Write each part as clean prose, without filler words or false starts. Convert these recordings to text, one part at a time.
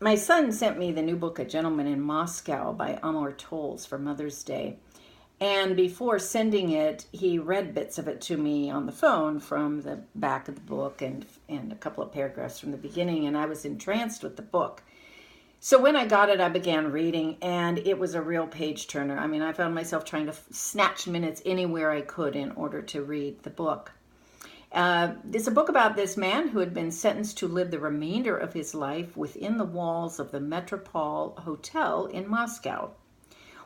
My son sent me the new book, A Gentleman in Moscow by Amor Tolls for Mother's Day. And before sending it, he read bits of it to me on the phone from the back of the book and a couple of paragraphs from the beginning, and I was entranced with the book. So when I got it, I began reading, and it was a real page turner. I mean, I found myself trying to snatch minutes anywhere I could in order to read the book. It's a book about this man who had been sentenced to live the remainder of his life within the walls of the Metropole Hotel in Moscow.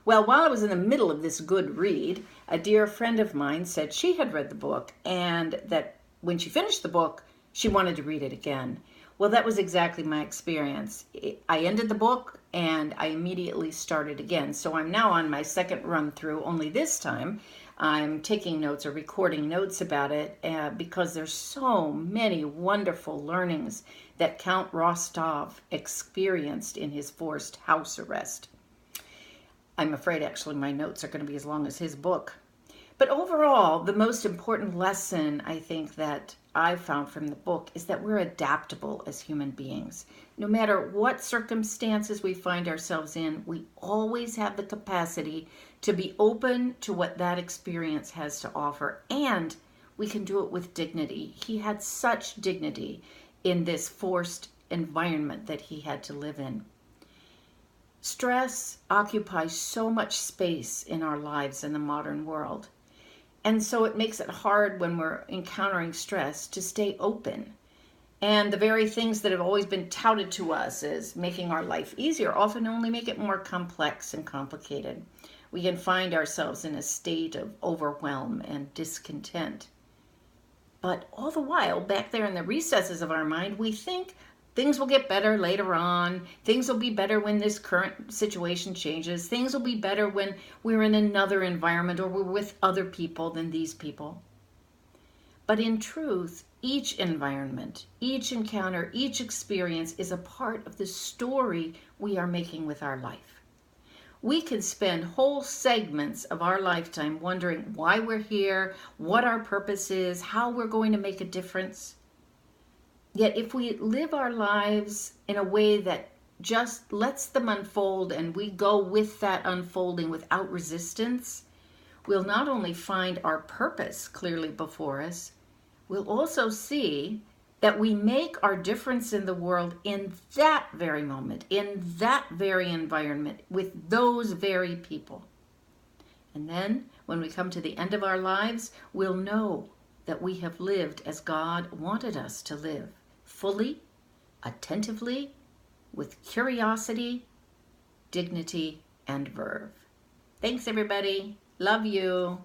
Well, while I was in the middle of this good read, a dear friend of mine said she had read the book and that when she finished the book, she wanted to read it again. Well, that was exactly my experience. I ended the book and I immediately started again. So I'm now on my second run through, only this time I'm taking notes or recording notes about it because there's so many wonderful learnings that Count Rostov experienced in his forced house arrest. I'm afraid actually my notes are going to be as long as his book. But overall, the most important lesson I think that I found from the book is that we're adaptable as human beings. No matter what circumstances we find ourselves in, we always have the capacity to be open to what that experience has to offer, and we can do it with dignity. He had such dignity in this forced environment that he had to live in. Stress occupies so much space in our lives in the modern world. And so it makes it hard when we're encountering stress to stay open. And the very things that have always been touted to us as making our life easier often only make it more complex and complicated. We can find ourselves in a state of overwhelm and discontent. But all the while, back there in the recesses of our mind, we think things will get better later on. Things will be better when this current situation changes. Things will be better when we're in another environment or we're with other people than these people. But in truth, each environment, each encounter, each experience is a part of the story we are making with our life. We can spend whole segments of our lifetime wondering why we're here, what our purpose is, how we're going to make a difference. Yet if we live our lives in a way that just lets them unfold and we go with that unfolding without resistance, we'll not only find our purpose clearly before us, we'll also see that we make our difference in the world in that very moment, in that very environment, with those very people. And then when we come to the end of our lives, we'll know that we have lived as God wanted us to live. Fully, attentively, with curiosity, dignity, and verve. Thanks, everybody. Love you.